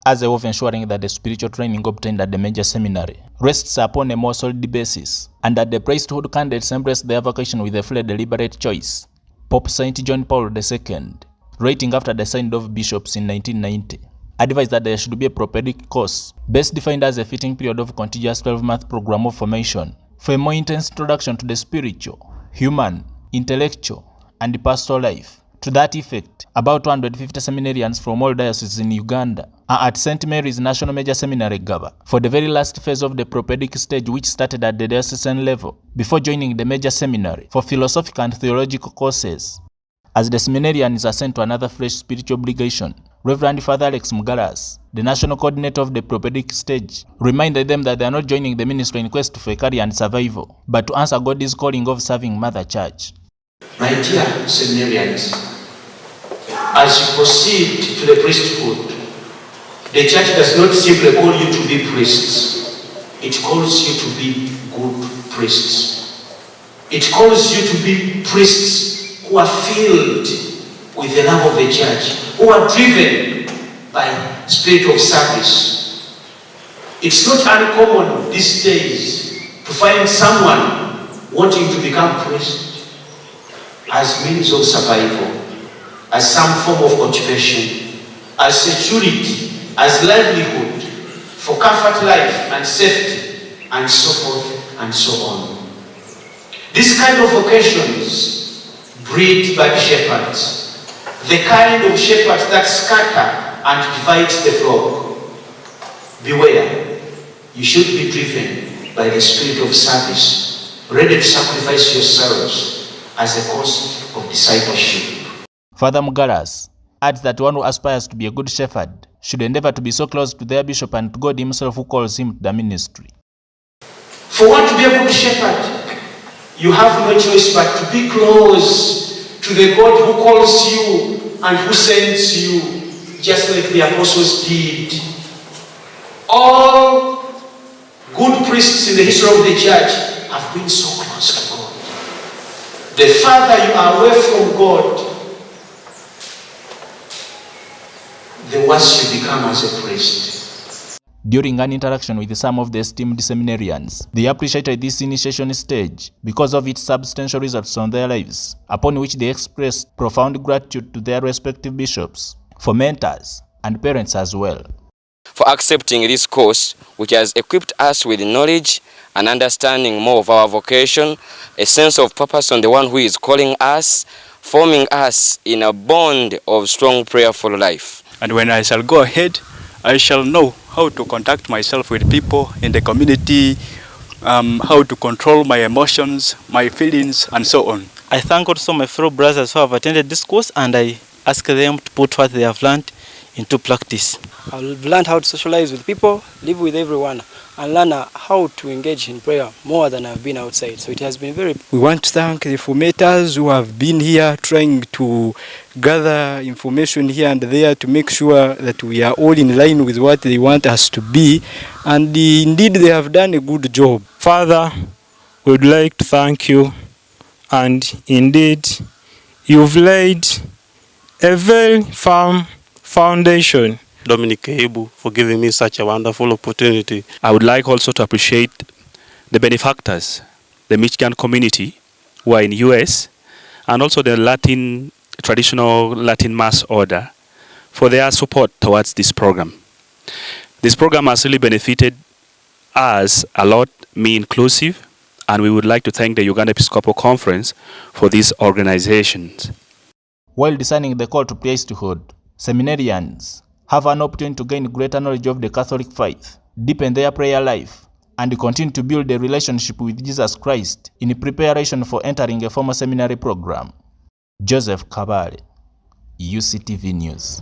as a way of ensuring that the spiritual training obtained at the major seminary rests upon a more solid basis, and that the priesthood candidates embrace their vocation with a fully deliberate choice. Pope St. John Paul II, writing after the Synod of Bishops in 1990, advised that there should be a Propaedeutic Course, best defined as a fitting period of contiguous 12-month program of formation for a more intense introduction to the spiritual, human, intellectual, and pastoral life. To that effect, about 250 seminarians from all dioceses in Uganda are at St. Mary's National Major Seminary Ggaba for the very last phase of the Propaedeutic stage, which started at the diocesan level before joining the major seminary for philosophical and theological courses. As the seminarians are sent to another fresh spiritual obligation, Reverend Father Alex Mugalaasi, the national coordinator of the Propaedeutic stage, reminded them that they are not joining the ministry in quest for a career and survival, but to answer God's calling of serving Mother Church. My dear seminarians, as you proceed to the priesthood, the church does not simply call you to be priests. It calls you to be good priests. It calls you to be priests who are filled with the love of the church, who are driven by spirit of service. It's not uncommon these days to find someone wanting to become priest as means of survival, as some form of occupation, as security, as livelihood, for comfort life and safety, and so forth and so on. These kind of vocations breed bad shepherds, the kind of shepherds that scatter and divide the flock. Beware, you should be driven by the spirit of service, ready to sacrifice yourselves as a cost of discipleship. Father Mugalaasi adds that one who aspires to be a good shepherd should endeavor to be so close to their bishop and to God himself who calls him to the ministry. For one to be a good shepherd, you have no choice but to be close to the God who calls you and who sends you, just like the apostles did. All good priests in the history of the church have been so close to God. The farther you are away from God, the worse you become as a priest. During an interaction with some of the esteemed seminarians, they appreciated this initiation stage because of its substantial results on their lives, upon which they expressed profound gratitude to their respective bishops, for mentors, and parents as well. For accepting this course, which has equipped us with knowledge and understanding more of our vocation, a sense of purpose on the one who is calling us, forming us in a bond of strong prayerful life. And when I shall go ahead, I shall know how to conduct myself with people in the community, how to control my emotions, my feelings, and so on. I thank also my fellow brothers who have attended this course, and I ask them to put what they have learned into practice. I've learned how to socialize with people, live with everyone, and learn how to engage in prayer more than I've been outside. So it has been very... We want to thank the formators who have been here trying to gather information here and there to make sure that we are all in line with what they want us to be. And indeed, they have done a good job. Father, we would like to thank you. And indeed, you've laid a very firm foundation. Dominic Kebu for giving me such a wonderful opportunity. I would like also to appreciate the benefactors, the Michigan community who are in US, and also the traditional Latin Mass order for their support towards this program. This program has really benefited us a lot, me inclusive, and we would like to thank the Uganda Episcopal Conference for these organizations. While discerning the call to priesthood, seminarians have an opportunity to gain greater knowledge of the Catholic faith, deepen their prayer life, and continue to build a relationship with Jesus Christ in preparation for entering a formal seminary program. Joseph Kabale, UCTV News.